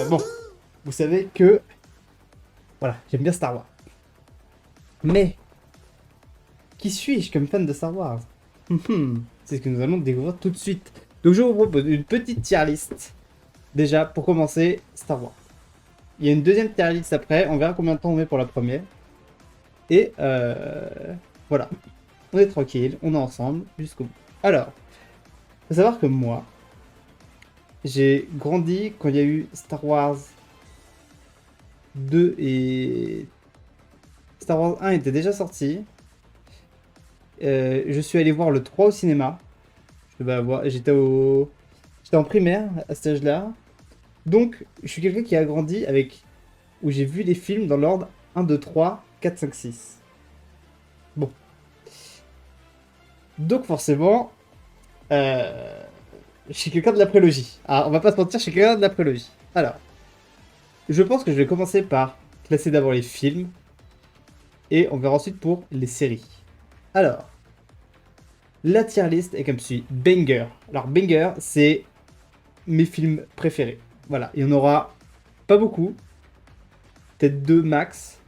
Bon, vous savez que... Voilà, j'aime bien Star Wars. Mais, qui suis-je comme fan de Star Wars? C'est ce que nous allons découvrir tout de suite. Donc je vous propose une petite tier list. Déjà, pour commencer, Star Wars. Il y a une deuxième tier list après, on verra combien de temps on met pour la première. Et voilà, on est tranquille, on est ensemble jusqu'au bout. Alors, faut savoir que moi, j'ai grandi quand il y a eu Star Wars 2 et... Star Wars 1 était déjà sorti. Je suis allé voir le 3 au cinéma. J'étais en primaire à cet âge-là. Donc, je suis quelqu'un qui a grandi avec... Où j'ai vu les films dans l'ordre 1, 2, 3, 4, 5, 6. Bon. Donc forcément, euh, je suis quelqu'un de la prélogie. Ah, on va pas se mentir, je suis quelqu'un de la prélogie. Alors, je pense que je vais commencer par classer d'abord les films. Et on verra ensuite pour les séries. Alors, la tier list est comme suit. Banger. Alors, Banger, c'est mes films préférés. Voilà, il y en aura pas beaucoup. Peut-être deux max.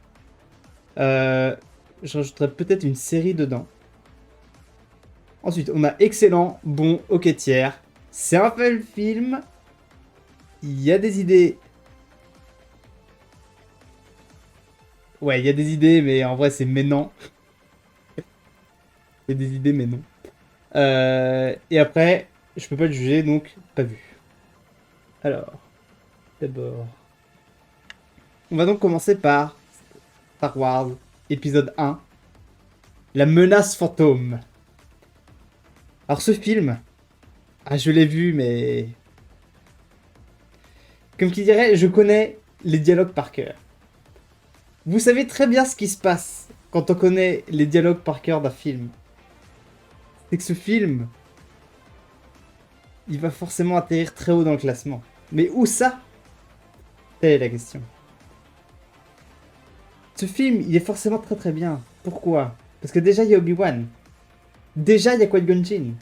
Euh, je rajouterai peut-être une série dedans. Ensuite, on a excellent, bon, ok tiers. C'est un fun film. Il y a des idées. Ouais, il y a des idées, mais en vrai, c'est mais non. Il y a des idées, mais non. Et après, je peux pas le juger, donc pas vu. Alors, d'abord. On va donc commencer par Star Wars, épisode 1. La menace fantôme. Alors, ce film. Ah, je l'ai vu, mais. Comme qui dirait, je connais les dialogues par cœur. Vous savez très bien ce qui se passe quand on connaît les dialogues par cœur d'un film. C'est que ce film, il va forcément atterrir très haut dans le classement. Mais où ça? Telle est la question. Ce film, il est forcément très très bien. Pourquoi? Parce que déjà, il y a Obi-Wan. Déjà, il y a Qui-Gon Jinn.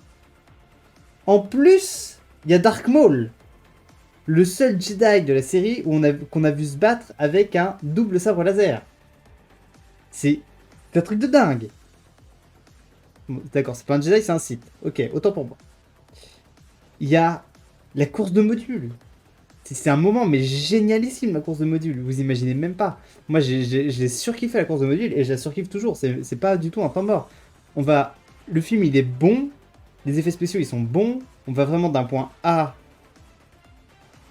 En plus, il y a Dark Maul. Le seul Jedi de la série où qu'on a vu se battre avec un double sabre laser. C'est un truc de dingue. Bon, d'accord, c'est pas un Jedi, c'est un Sith. Ok, autant pour moi. Il y a la course de module. C'est un moment, mais génialissime, la course de module. Vous imaginez même pas. Moi, je l'ai surkiffé la course de module et je la surkiffe toujours. C'est pas du tout un temps mort. On va. Le film, il est bon. Les effets spéciaux, ils sont bons. On va vraiment d'un point A.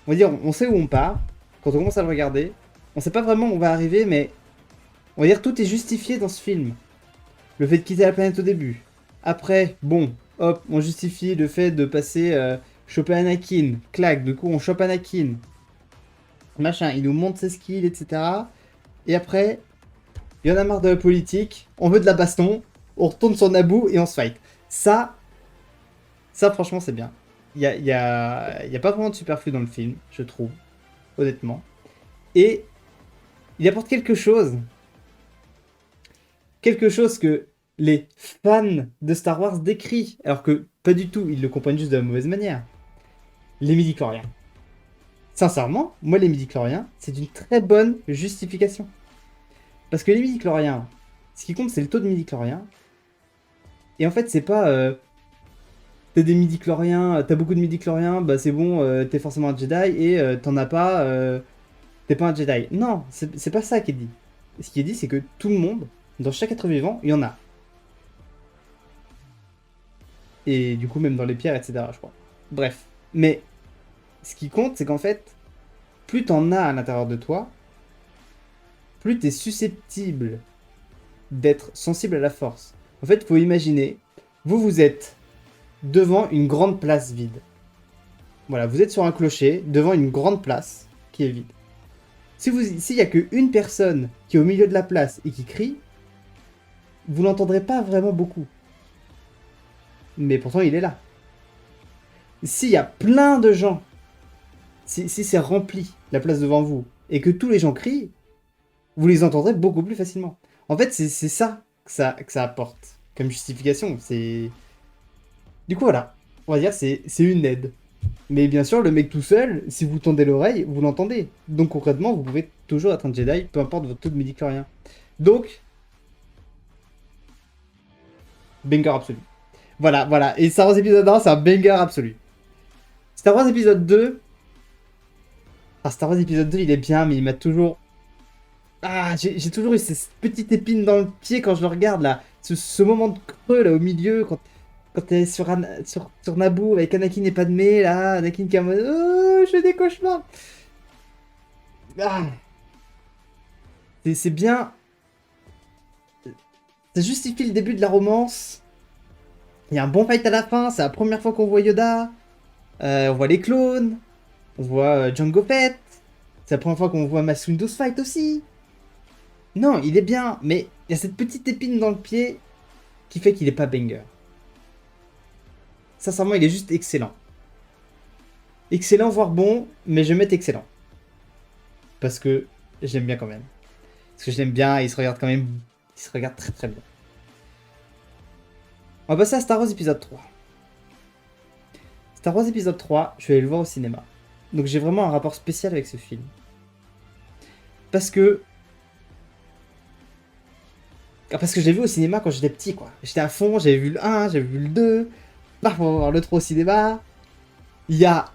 On va dire, on sait où on part. Quand on commence à le regarder, on sait pas vraiment où on va arriver, mais on va dire tout est justifié dans ce film. Le fait de quitter la planète au début. Après, bon, hop, on justifie le fait de passer choper Anakin. Clac, du coup, on chope Anakin. Machin, il nous montre ses skills, etc. Et après, il y en a marre de la politique. On veut de la baston. On retourne sur Naboo et on se fight. Ça franchement, c'est bien. Il y a pas vraiment de superflu dans le film, je trouve, honnêtement. Et il apporte quelque chose. Quelque chose que les fans de Star Wars décrient. Alors que pas du tout, ils le comprennent juste de la mauvaise manière. Les midi-chloriens. Sincèrement, moi les midi-chloriens, c'est une très bonne justification. Parce que les midi-chloriens, ce qui compte c'est le taux de midi-chloriens. Et en fait c'est pas... t'as des midi-chloriens, t'as beaucoup de midi-chloriens, bah c'est bon, t'es forcément un Jedi, et t'en as pas, t'es pas un Jedi. Non, c'est pas ça qui est dit. Ce qui est dit c'est que tout le monde, dans chaque être vivant, il y en a. Et du coup même dans les pierres, etc. je crois. Bref. Mais ce qui compte c'est qu'en fait, plus t'en as à l'intérieur de toi, plus t'es susceptible d'être sensible à la force. En fait, faut imaginer, vous êtes devant une grande place vide. Voilà, vous êtes sur un clocher, devant une grande place qui est vide. S'il n'y a qu'une personne qui est au milieu de la place et qui crie, vous l'entendrez pas vraiment beaucoup. Mais pourtant, il est là. S'il y a plein de gens, si c'est rempli, la place devant vous, et que tous les gens crient, vous les entendrez beaucoup plus facilement. En fait, c'est ça que ça apporte comme justification. C'est Du coup, voilà. On va dire c'est une aide. Mais bien sûr, le mec tout seul, si vous tendez l'oreille, vous l'entendez. Donc concrètement, vous pouvez toujours être un Jedi, peu importe votre taux de midi-chlorien. Donc, banger absolu. Voilà, voilà. Et Star Wars épisode 1, c'est un banger absolu. Star Wars épisode 2... Ah, Star Wars épisode 2, il est bien, mais il m'a toujours... Ah, j'ai toujours eu cette petite épine dans le pied quand je le regarde, là. Ce moment de creux, là, au milieu, quand t'es sur Naboo avec Anakin et Padmé, là, Anakin qui est en mode oh, je fais des cauchemars. Ah, c'est bien. Ça justifie le début de la romance. Il y a un bon fight à la fin, c'est la première fois qu'on voit Yoda. On voit les clones. On voit Jango Fett. C'est la première fois qu'on voit Mace Windu fight aussi. Non, il est bien, mais il y a cette petite épine dans le pied qui fait qu'il est pas banger. Sincèrement, il est juste excellent. Excellent, voire bon, mais je vais mettre excellent. Parce que j'aime bien quand même. Parce que je l'aime bien et il se regarde quand même. Il se regarde très très bien. On va passer à Star Wars épisode 3. Star Wars épisode 3, je vais aller le voir au cinéma. Donc j'ai vraiment un rapport spécial avec ce film. Parce que. Parce que je l'ai vu au cinéma quand j'étais petit, quoi. J'étais à fond, j'avais vu le 1, j'avais vu le 2. Là, on va voir le 3 au cinéma. Il y a.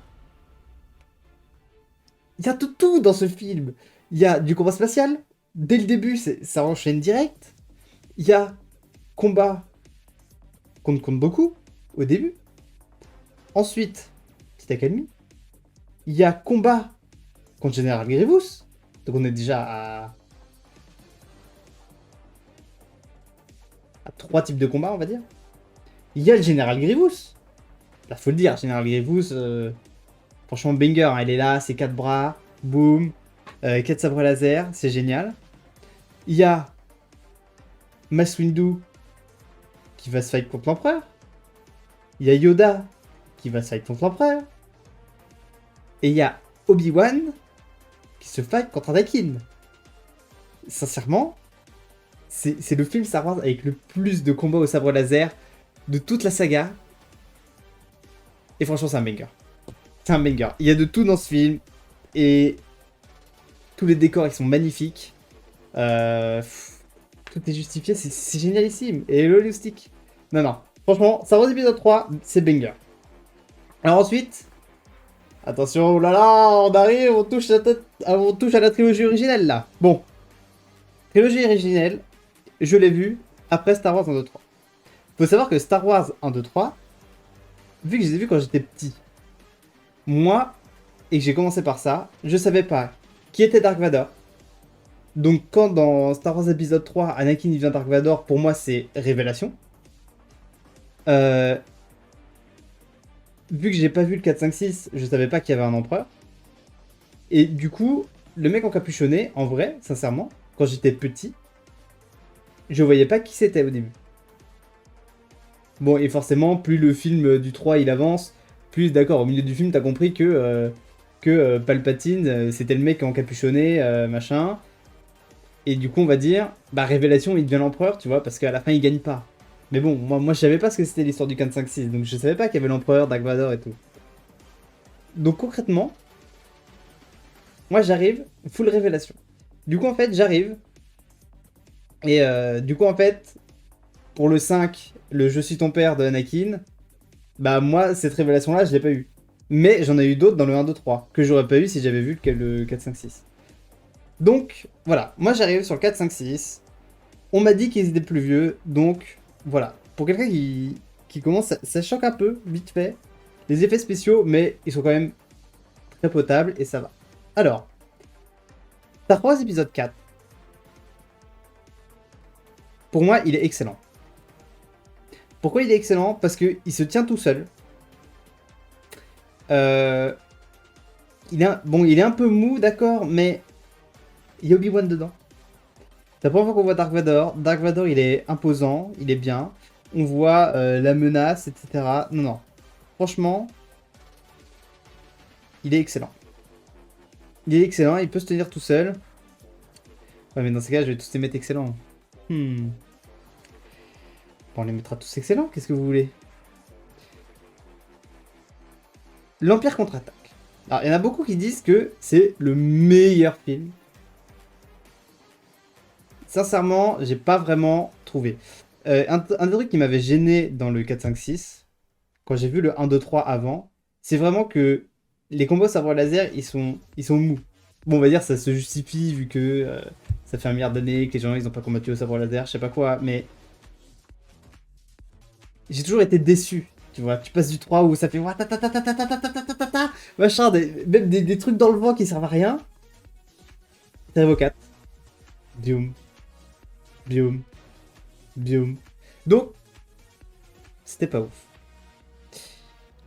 Il y a tout dans ce film. Il y a du combat spatial. Dès le début, ça enchaîne direct. Il y a combat contre Goku au début. Ensuite, petite accalmie. Il y a combat contre Général Grievous. Donc on est déjà à 3 types de combats, on va dire. Il y a le Général Grievous. Là, faut le dire, Général Grievous, franchement, banger. Hein, il est là, ses 4 bras, boum, 4 sabres laser, c'est génial. Il y a Mace Windu qui va se fight contre l'Empereur. Il y a Yoda qui va se fight contre l'Empereur. Et il y a Obi-Wan qui se fight contre Anakin. Sincèrement, c'est le film Star Wars avec le plus de combats au sabre laser de toute la saga. Et franchement, c'est un banger. C'est un banger. Il y a de tout dans ce film. Et tous les décors, ils sont magnifiques. Tout est justifié. C'est génialissime. Et le stick. Non, non. Franchement, Star Wars épisode 3, c'est banger. Alors ensuite... Attention, oh là là, on arrive, on touche à la trilogie originelle, là. Bon. Trilogie originelle, je l'ai vue après Star Wars 1, 2, 3. Faut savoir que Star Wars 1, 2, 3, vu que je les ai vus quand j'étais petit, moi, et que j'ai commencé par ça, je savais pas qui était Dark Vador. Donc quand dans Star Wars épisode 3, Anakin devient Dark Vador, pour moi c'est révélation. Vu que j'ai pas vu le 4, 5, 6, je savais pas qu'il y avait un empereur. Et du coup, le mec encapuchonné, en vrai, sincèrement, quand j'étais petit, je voyais pas qui c'était au début. Bon, et forcément, plus le film du 3 il avance, plus d'accord, au milieu du film, t'as compris que Palpatine, c'était le mec encapuchonné, machin. Et du coup, on va dire, bah, révélation, il devient l'empereur, tu vois, parce qu'à la fin, il gagne pas. Mais bon, moi je savais pas ce que c'était l'histoire du 4, 5, 6, donc je savais pas qu'il y avait l'empereur, Dark Vador et tout. Donc concrètement, moi j'arrive, full révélation. Du coup, en fait, j'arrive, et du coup, en fait, pour le 5, le Je suis ton père de Anakin, bah moi, cette révélation-là, je l'ai pas eu. Mais j'en ai eu d'autres dans le 1, 2, 3, que j'aurais pas eu si j'avais vu le 4, 5, 6. Donc, voilà, moi j'arrive sur le 4, 5, 6. On m'a dit qu'ils étaient plus vieux, donc voilà. Pour quelqu'un qui commence, ça choque un peu, vite fait. Les effets spéciaux, mais ils sont quand même très potables et ça va. Alors, Star Wars épisode 4. Pour moi, il est excellent. Pourquoi il est excellent? Parce qu'il se tient tout seul. Euh, bon, il est un peu mou, d'accord, mais il y a Obi-Wan dedans. C'est la première fois qu'on voit Dark Vador. Dark Vador, il est imposant, il est bien. On voit la menace, etc. Non, non. Franchement, il est excellent. Il est excellent, il peut se tenir tout seul. Ouais, mais dans ces cas, je vais tous les mettre excellents. Bon, on les mettra tous excellents, qu'est-ce que vous voulez? L'Empire contre-attaque. Alors, il y en a beaucoup qui disent que c'est le meilleur film. Sincèrement, j'ai pas vraiment trouvé. Un des trucs qui m'avait gêné dans le 4, 5, 6, quand j'ai vu le 1, 2, 3 avant, c'est vraiment que les combos sabre laser, ils sont mous. Bon, on va dire ça se justifie vu que ça fait 1 milliard d'années que les gens ils ont pas combattu au sabre laser, je sais pas quoi, mais j'ai toujours été déçu. Tu vois, tu passes du 3 où ça fait machin, même des trucs dans le vent qui servent à rien. T'arrives au 4. Bium, bium, bium. Donc, c'était pas ouf.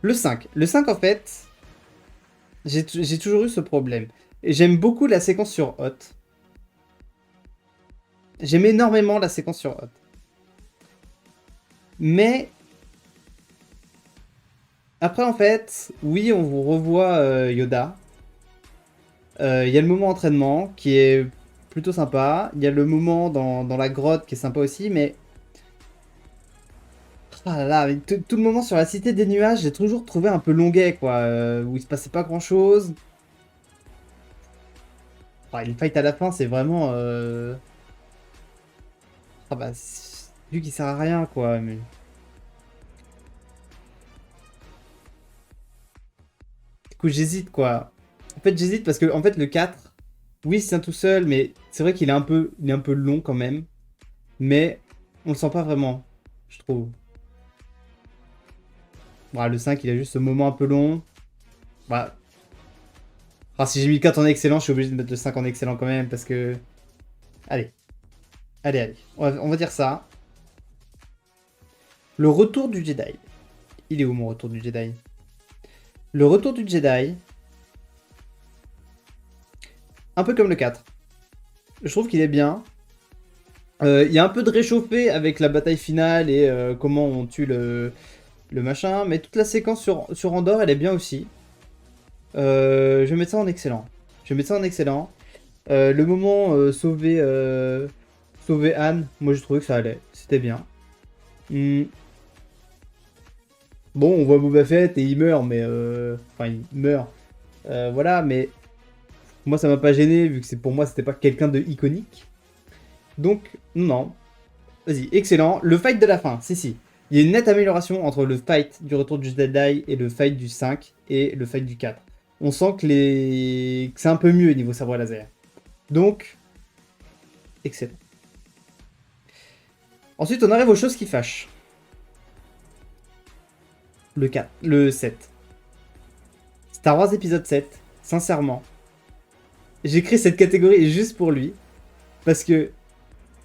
Le 5. Le 5, en fait, j'ai toujours eu ce problème. Et j'aime beaucoup la séquence sur Hot. J'aime énormément la séquence sur Hot. Mais après, en fait, oui, on vous revoit Yoda. Il y a le moment entraînement qui est plutôt sympa. Il y a le moment dans la grotte qui est sympa aussi, mais... Ah là là, mais tout le moment sur la cité des nuages, j'ai toujours trouvé un peu longuet, quoi. Où il se passait pas grand-chose. Ah, le fight à la fin, c'est vraiment... Ah bah, vu qu'il sert à rien, quoi. Mais... Du coup, j'hésite, quoi. En fait, j'hésite parce que, en fait, le 4, oui, c'est un tout seul, mais c'est vrai qu'il est un peu long quand même. Mais on le sent pas vraiment, je trouve. Bon, le 5, il a juste ce moment un peu long. Bah, ah, si j'ai mis le 4 en excellent, je suis obligé de mettre le 5 en excellent quand même parce que... Allez, allez, allez. On va dire ça. Le retour du Jedi. Il est où mon retour du Jedi? Le retour du Jedi. Un peu comme le 4. Je trouve qu'il est bien. Il y a un peu de réchauffé avec la bataille finale et comment on tue le machin. Mais toute la séquence sur Andorre, elle est bien aussi. Je vais mettre ça en excellent. Je vais mettre ça en excellent. Le moment sauver Anne, moi j'ai trouvé que ça allait. C'était bien. Hmm. Bon, on voit Boba Fett et il meurt, mais... Enfin, il meurt. Voilà, mais... Moi, ça m'a pas gêné, vu que pour moi, c'était pas quelqu'un de iconique. Donc, non. Vas-y, excellent. Le fight de la fin, si. Il y a une nette amélioration entre le fight du retour du Jedi et le fight du 5 et le fight du 4. On sent que c'est un peu mieux niveau sabre laser. Donc, excellent. Ensuite, on arrive aux choses qui fâchent. Le 7. Star Wars épisode 7, sincèrement. J'ai créé cette catégorie juste pour lui. Parce que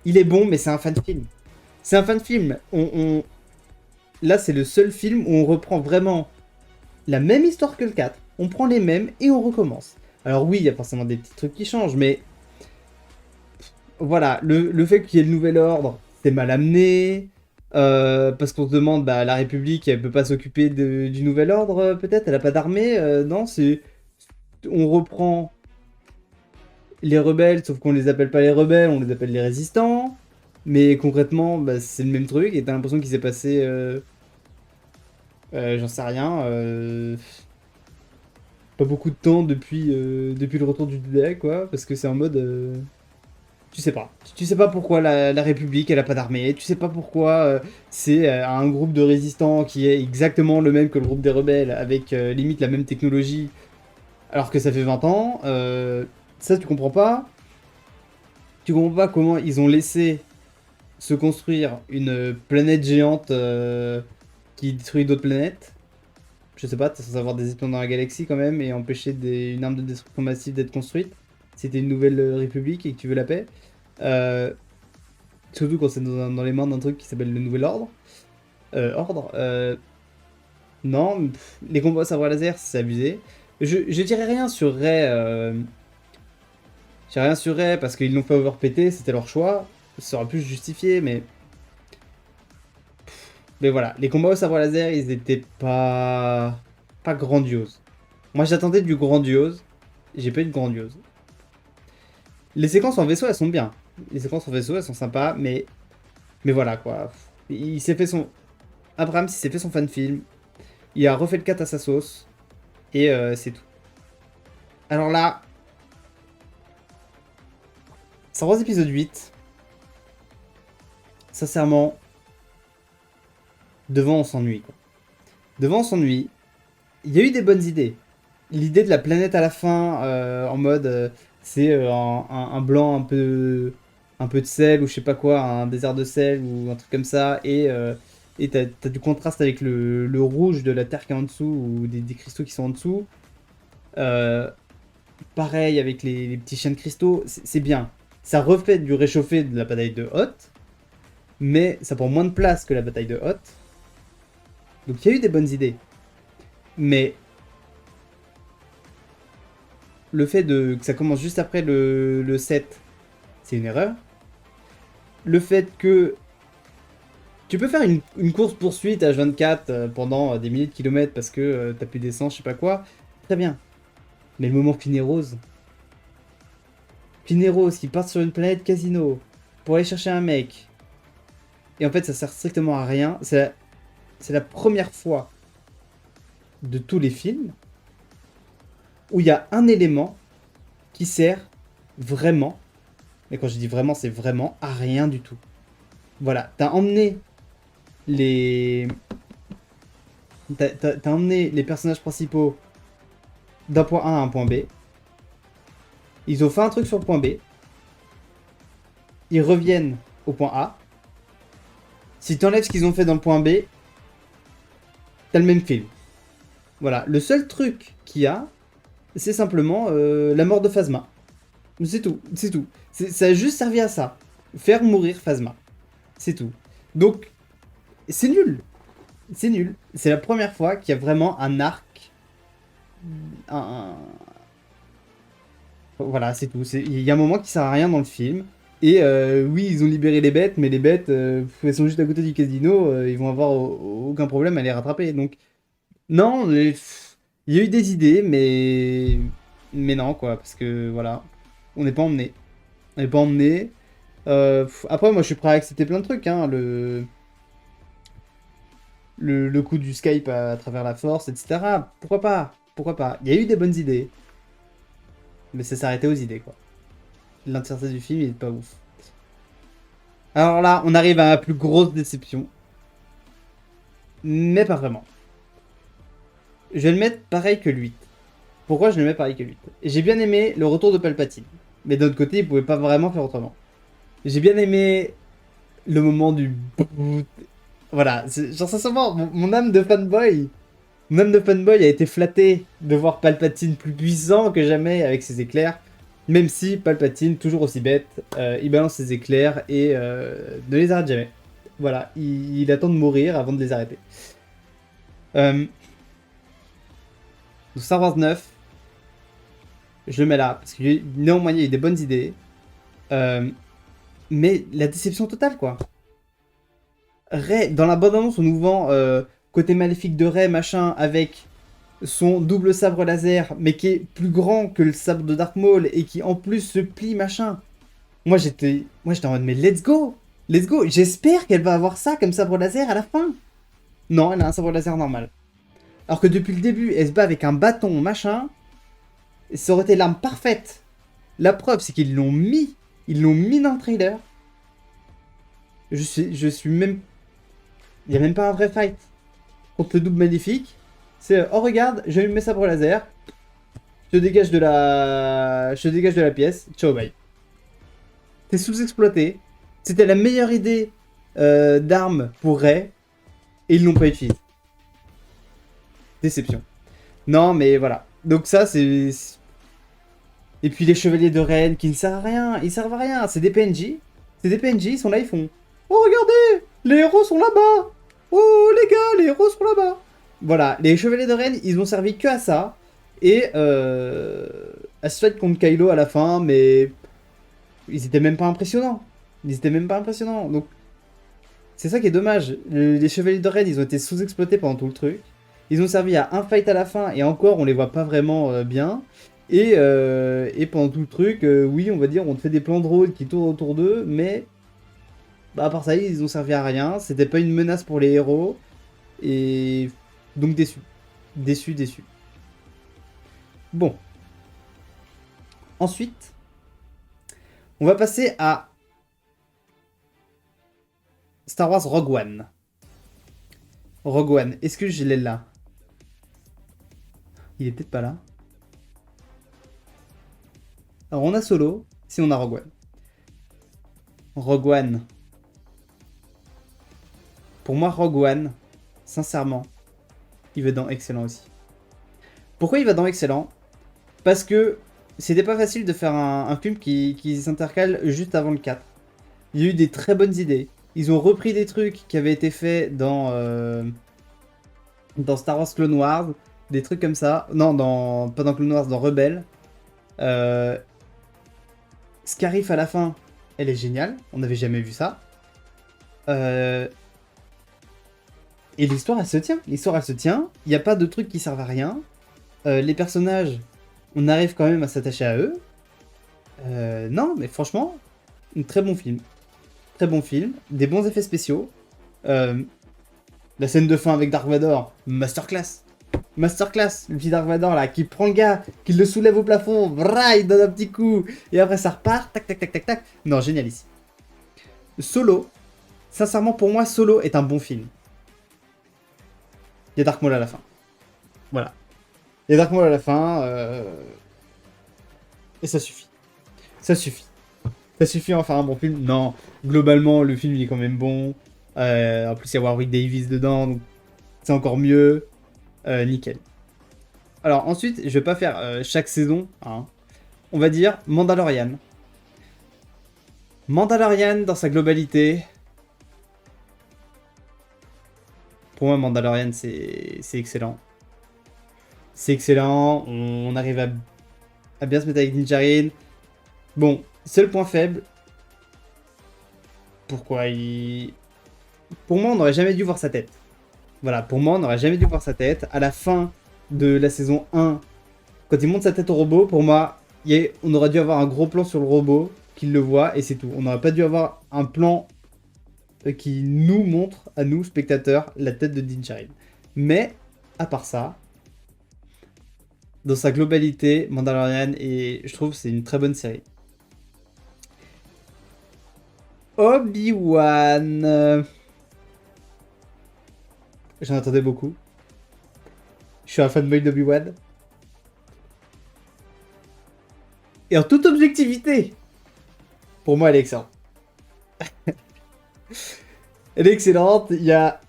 il est bon, mais c'est un fan film. C'est un fan film. Là, c'est le seul film où on reprend vraiment la même histoire que le 4. On prend les mêmes et on recommence. Alors oui, il y a forcément des petits trucs qui changent, mais... Voilà, le fait qu'il y ait le nouvel ordre, c'est mal amené. Parce qu'on se demande, bah, la République, elle peut pas s'occuper du nouvel ordre, peut-être? Elle a pas d'armée? Non, c'est... On reprend les rebelles, sauf qu'on les appelle pas les rebelles, on les appelle les résistants. Mais concrètement, bah, c'est le même truc, et t'as l'impression qu'il s'est passé... j'en sais rien. Pas beaucoup de temps depuis le retour du Jedi, quoi. Parce que c'est en mode... Tu sais pas. Tu sais pas pourquoi la République, elle a pas d'armée. Tu sais pas pourquoi c'est un groupe de résistants qui est exactement le même que le groupe des rebelles, avec limite la même technologie, alors que ça fait 20 ans. Ça, tu comprends pas. Tu comprends pas comment ils ont laissé se construire une planète géante qui détruit d'autres planètes. Je sais pas, t'es censé avoir des espions dans la galaxie quand même et empêcher une arme de destruction massive d'être construite. Si t'es une nouvelle république et que tu veux la paix. Euh, Surtout quand c'est dans les mains d'un truc qui s'appelle le Nouvel Ordre. Non, les combats à sabre laser, c'est abusé. Je dirais rien sur Rey. Je dirais rien sur Rey parce qu'ils l'ont fait overpéter, c'était leur choix. Ça aurait pu se justifier, mais. Mais voilà, les combats au sabre laser, ils étaient pas grandioses. Moi, j'attendais du grandiose. J'ai pas eu de grandiose. Les séquences en vaisseau, elles sont bien. Les séquences en vaisseau, elles sont sympas, mais voilà quoi. Il s'est fait son. Abrams, il s'est fait son fan film. Il a refait le 4 à sa sauce. Et c'est tout. Alors là, Star Wars épisode 8, sincèrement, devant on s'ennuie. Devant on s'ennuie. Il y a eu des bonnes idées. L'idée de la planète à la fin, en mode, c'est un blanc un peu de sel ou je sais pas quoi, un désert de sel ou un truc comme ça, et t'as du contraste avec le rouge de la terre qui est en dessous ou des cristaux qui sont en dessous. Euh, Pareil avec les petits chiens de cristaux, c'est bien. Ça refait du réchauffé de la bataille de Hoth, mais ça prend moins de place que la bataille de Hoth. Donc il y a eu des bonnes idées. Mais le fait que ça commence juste après le 7, c'est une erreur. Le fait que tu peux faire une course-poursuite H24 pendant des milliers de kilomètres parce que t'as plus d'essence, je sais pas quoi, très bien. Mais le moment Finerose, qui part sur une planète casino pour aller chercher un mec, et en fait ça sert strictement à rien, c'est la première fois de tous les films où il y a un élément qui sert vraiment, et quand je dis vraiment, c'est vraiment à rien du tout. Voilà, t'as emmené les... T'as emmené les personnages principaux d'un point A à un point B. Ils ont fait un truc sur le point B. Ils reviennent au point A. Si t'enlèves ce qu'ils ont fait dans le point B, t'as le même film. Voilà, le seul truc qu'il y a, c'est simplement la mort de Phasma. C'est tout, c'est tout. Ça a juste servi à ça. Faire mourir Phasma. C'est tout. Donc, c'est nul. C'est nul. C'est la première fois qu'il y a vraiment un arc. Un... Voilà, c'est tout. Il y a un moment qui sert à rien dans le film. Et oui, ils ont libéré les bêtes, mais les bêtes, elles sont juste à côté du casino. Ils vont avoir aucun problème à les rattraper. Donc, non, il y a eu des idées, mais non, quoi. Parce que, voilà, on n'est pas emmené. On n'est pas emmené. Après, moi, je suis prêt à accepter plein de trucs. Hein. Le coup du Skype à travers la force, etc. Pourquoi pas? Pourquoi pas? Il y a eu des bonnes idées, mais ça s'arrêtait aux idées, quoi. L'entièreté du film, il est pas ouf. Alors là, on arrive à la plus grosse déception. Mais pas vraiment. Je vais le mettre pareil que lui. Pourquoi je le mets pareil que lui? J'ai bien aimé le retour de Palpatine. Mais d'un autre côté, il pouvait pas vraiment faire autrement. J'ai bien aimé le moment du... Voilà, genre sincèrement, mon âme de fanboy... Mon âme de fanboy a été flattée de voir Palpatine plus puissant que jamais avec ses éclairs. Même si Palpatine, toujours aussi bête, il balance ses éclairs et ne les arrête jamais. Voilà, il attend de mourir avant de les arrêter. Donc Star Wars 9, je le mets là, parce que néanmoins il y a eu des bonnes idées. Mais la déception totale, quoi. Rey, dans la bande-annonce, on nous vend côté maléfique de Rey, machin, avec son double sabre laser, mais qui est plus grand que le sabre de Dark Maul et qui en plus se plie, machin. Moi j'étais en mode, mais let's go! Let's go! J'espère qu'elle va avoir ça comme sabre laser à la fin. Non, elle a un sabre laser normal. Alors que depuis le début, elle se bat avec un bâton, machin. Ça aurait été l'arme parfaite. La preuve, c'est qu'ils l'ont mis. Ils l'ont mis dans le trailer. Je suis même... Il n'y a même pas un vrai fight contre le double maléfique. C'est, oh regarde, j'ai mis mes sabres laser. Je te dégage de la pièce. Ciao, bye. T'es sous-exploité. C'était la meilleure idée d'arme pour Rey. Et ils l'ont pas utilisé. Déception. Non, mais voilà. Donc ça, c'est... Et puis les chevaliers de Rennes qui ne servent à rien. Ils servent à rien. C'est des PNJ. C'est des PNJ, ils sont là, ils font... Oh, regardez! Les héros sont là-bas! Oh, les gars, les héros sont là-bas! Voilà, les chevaliers de Rennes, ils ont servi que à ça. Et à se fight contre Kylo à la fin, mais... Ils étaient même pas impressionnants. Ils étaient même pas impressionnants. Donc, c'est ça qui est dommage. Les chevaliers de Rennes, ils ont été sous-exploités pendant tout le truc. Ils ont servi à un fight à la fin, et encore, on les voit pas vraiment bien. Et pendant tout le truc, oui, on va dire, on te fait des plans de rôle qui tournent autour d'eux, mais bah, à part ça, ils ont servi à rien. C'était pas une menace pour les héros. Et donc déçu. Déçu, déçu. Bon. Ensuite, on va passer à Star Wars Rogue One. Rogue One, est-ce que je l'ai là? Il est peut-être pas là. Alors on a Solo, si on a Rogue One. Rogue One. Pour moi, Rogue One, sincèrement, il va dans Excellent aussi. Pourquoi il va dans Excellent? Parce que c'était pas facile de faire un film qui s'intercale juste avant le 4. Il y a eu des très bonnes idées. Ils ont repris des trucs qui avaient été faits dans Star Wars Clone Wars, des trucs comme ça. Non, pas dans Clone Wars, dans Rebelle. Scarif à la fin, elle est géniale. On n'avait jamais vu ça. Et l'histoire, elle se tient. L'histoire, elle se tient. Il n'y a pas de trucs qui servent à rien. Les personnages, on arrive quand même à s'attacher à eux. Non, mais franchement, un très bon film. Très bon film. Des bons effets spéciaux. La scène de fin avec Dark Vador, masterclass. Masterclass, le petit Dark Vador là, qui prend le gars, qui le soulève au plafond, vrah, il donne un petit coup, et après ça repart, tac tac tac tac tac. Non, génial ici. Solo, sincèrement pour moi, Solo est un bon film. Il y a Dark Maul à la fin. Voilà. Il y a Dark Maul à la fin, et ça suffit. Ça suffit. Ça suffit en faire un bon film. Non, globalement, le film il est quand même bon. En plus, il y a Warwick Davis dedans, donc c'est encore mieux. Nickel. Alors ensuite, je vais pas faire chaque saison. Hein. On va dire Mandalorian. Mandalorian dans sa globalité. Pour moi, Mandalorian, c'est excellent. C'est excellent. On arrive à bien se mettre avec Din Djarin. Bon, seul point faible. Pourquoi il... Pour moi, on n'aurait jamais dû voir sa tête. Voilà, pour moi, on n'aurait jamais dû voir sa tête. À la fin de la saison 1, quand il monte sa tête au robot, pour moi, on aurait dû avoir un gros plan sur le robot, qu'il le voit, et c'est tout. On n'aurait pas dû avoir un plan qui nous montre, à nous, spectateurs, la tête de Din Djarin. Mais, à part ça, dans sa globalité, Mandalorian, et je trouve que c'est une très bonne série. Obi-Wan... J'en attendais beaucoup. Je suis un fanboy d'Obi-Wan. Et en toute objectivité, pour moi, elle est excellente. Elle est excellente. Il y a...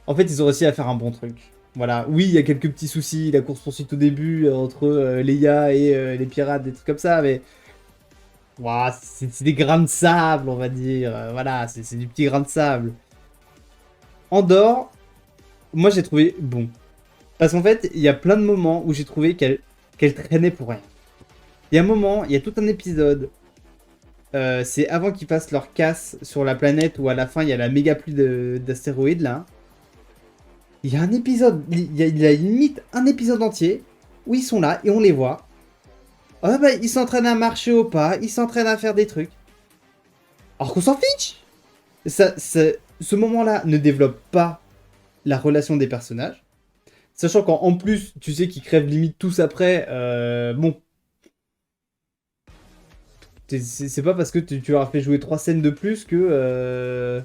En fait, ils ont réussi à faire un bon truc. Voilà. Oui, il y a quelques petits soucis. La course-poursuite au début, entre Leia et les pirates, des trucs comme ça, mais... Wow, c'est des grains de sable, on va dire. Voilà, c'est du petit grain de sable. Andorre, moi j'ai trouvé bon. Parce qu'en fait, il y a plein de moments où j'ai trouvé qu'elle traînait pour rien. Il y a un moment, il y a tout un épisode. C'est avant qu'ils fassent leur casse sur la planète où à la fin il y a la méga pluie d'astéroïdes là. Il y a un épisode, il y a limite un épisode entier où ils sont là et on les voit. Ah bah ils s'entraînent à marcher au pas, ils s'entraînent à faire des trucs. Alors qu'on s'en fiche. Ce moment-là ne développe pas la relation des personnages. Sachant qu'en plus, tu sais qu'ils crèvent limite tous après. Bon. C'est pas parce que tu leur as fait jouer 3 scènes de plus que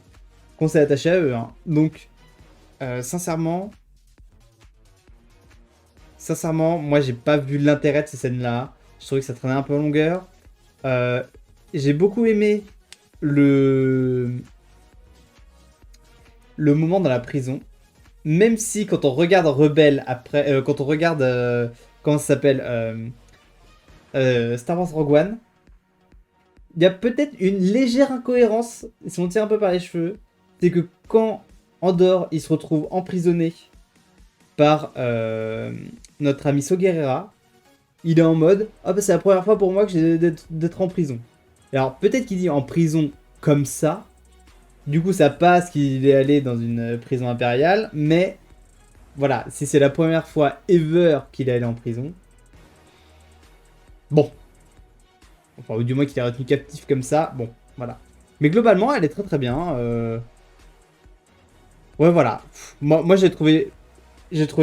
qu'on s'est attaché à eux. Hein. Donc, sincèrement, moi j'ai pas vu l'intérêt de ces scènes-là. Je trouvais que ça traînait un peu en longueur. J'ai beaucoup aimé le moment dans la prison. Même si quand on regarde Rebelle après, quand on regarde comment ça s'appelle Star Wars Rogue One, il y a peut-être une légère incohérence si on tire un peu par les cheveux, c'est que quand Andor il se retrouve emprisonné par notre ami Saw Gerrera, il est en mode ah bah c'est la première fois pour moi que j'ai d'être en prison. Alors peut-être qu'il dit en prison comme ça. Du coup, ça passe qu'il est allé dans une prison impériale, mais voilà, si c'est la première fois ever qu'il est allé en prison, bon. Enfin, ou du moins qu'il est retenu captif comme ça, bon, voilà. Mais globalement, elle est très très bien. Ouais, voilà. Moi j'ai trouvé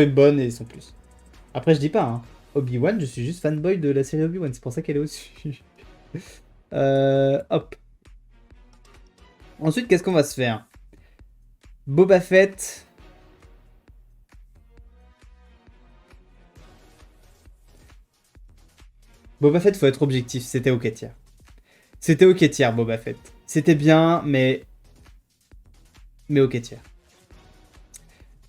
bonne et sans plus. Après, je dis pas, hein. Obi-Wan, je suis juste fanboy de la série Obi-Wan, c'est pour ça qu'elle est au-dessus. Hop. Ensuite, qu'est-ce qu'on va se faire? Boba Fett. Boba Fett, faut être objectif, c'était ok tiers. C'était ok tiers, Boba Fett. C'était bien, mais... Mais ok tiers.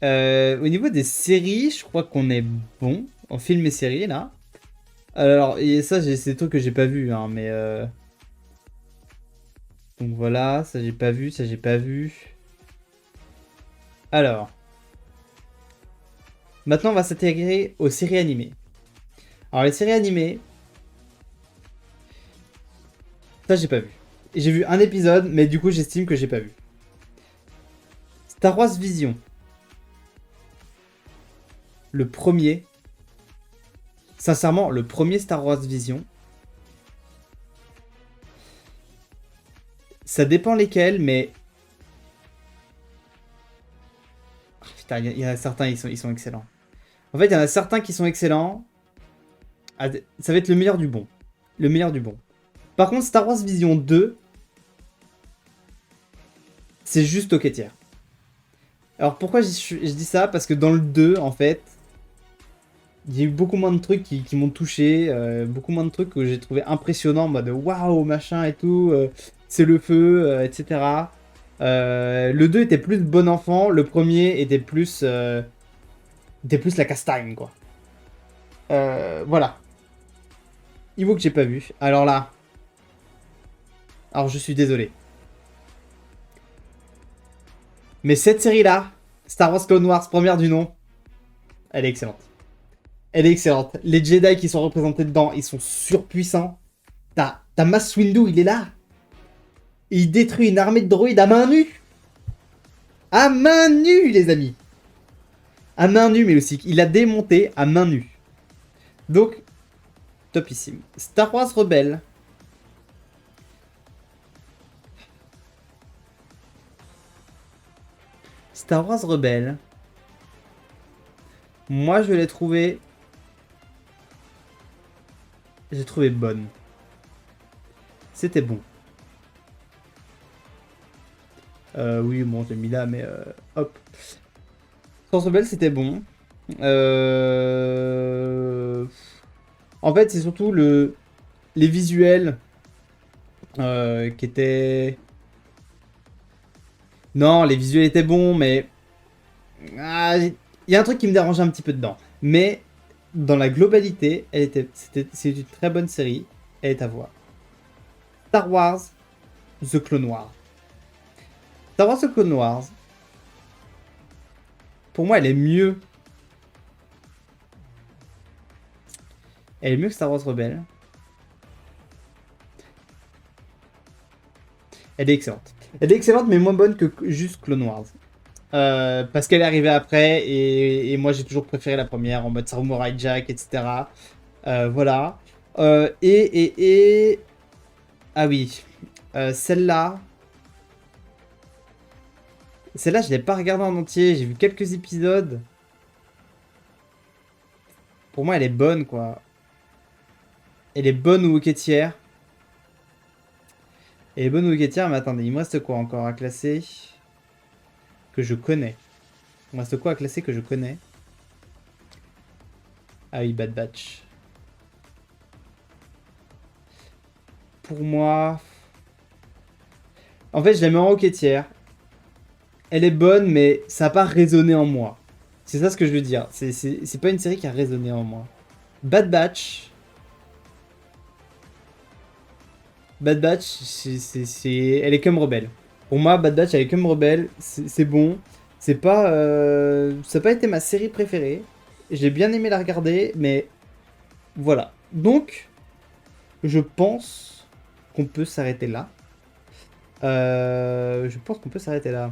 Au niveau des séries, je crois qu'on est bon en film et séries, là. Alors, et ça, c'est des trucs que j'ai pas vu, hein, mais... Donc voilà, ça j'ai pas vu, ça j'ai pas vu. Alors... Maintenant, on va s'intégrer aux séries animées. Alors, les séries animées... Ça, j'ai pas vu. J'ai vu un épisode, mais du coup, j'estime que j'ai pas vu. Star Wars Vision. Le premier. Sincèrement, le premier Star Wars Vision. Ça dépend lesquels, mais... Ah, putain, il y en a certains, ils sont excellents. En fait, il y en a certains qui sont excellents. Ah, ça va être le meilleur du bon. Le meilleur du bon. Par contre, Star Wars Vision 2, c'est juste ok tiers. Alors pourquoi je dis ça? Parce que dans le 2, en fait, il y a eu beaucoup moins de trucs qui m'ont touché, beaucoup moins de trucs que j'ai trouvé impressionnants, en mode waouh, machin et tout, c'est le feu, etc. Le 2 était plus bon enfant, le premier était plus la castagne, quoi. Voilà. Niveau que j'ai pas vu. Alors là, alors je suis désolé. Mais cette série-là, Star Wars Clone Wars, première du nom, elle est excellente. Elle est excellente. Les Jedi qui sont représentés dedans, ils sont surpuissants. T'as Mace Windu, il est là. Et il détruit une armée de droïdes à main nue. À main nue, les amis. À main nue, mais aussi. Il a démonté à main nue. Donc, topissime. Star Wars Rebelle. Star Wars Rebelle. Moi, je l'ai trouvé... J'ai trouvé bonne. C'était bon. Oui, bon, j'ai mis là, mais hop. Star Wars Rebelle, c'était bon. En fait, c'est surtout les visuels qui étaient... Non, les visuels étaient bons, mais... Ah, il y a un truc qui me dérangeait un petit peu dedans. Mais dans la globalité, c'est une très bonne série. Elle est à voir. Star Wars, The Clone Wars. Star Wars, The Clone Wars. Pour moi, elle est mieux. Elle est mieux que Star Wars Rebelle. Elle est excellente. Elle est excellente, mais moins bonne que juste Clone Wars. Parce qu'elle est arrivée après, et moi j'ai toujours préféré la première, en mode Samurai Jack, etc. Voilà. Ah oui. Celle-là... Celle-là, je l'ai pas regardée en entier, j'ai vu quelques épisodes. Pour moi, elle est bonne, quoi. Elle est bonne ou quêtière. Elle est bonne ou quêtière, mais attendez, il me reste quoi encore à classer? Que je connais. Il me reste quoi à classer que je connais? Ah oui, Bad Batch. Pour moi... En fait, je la mets en quêtière. Elle est bonne, mais ça n'a pas résonné en moi. C'est ça ce que je veux dire. C'est pas une série qui a résonné en moi. Bad Batch... Bad Batch, elle est comme rebelle. Pour moi, Bad Batch, elle est comme rebelle. C'est bon. C'est pas, ça n'a pas été ma série préférée. J'ai bien aimé la regarder, mais voilà. Donc, je pense qu'on peut s'arrêter là. Je pense qu'on peut s'arrêter là.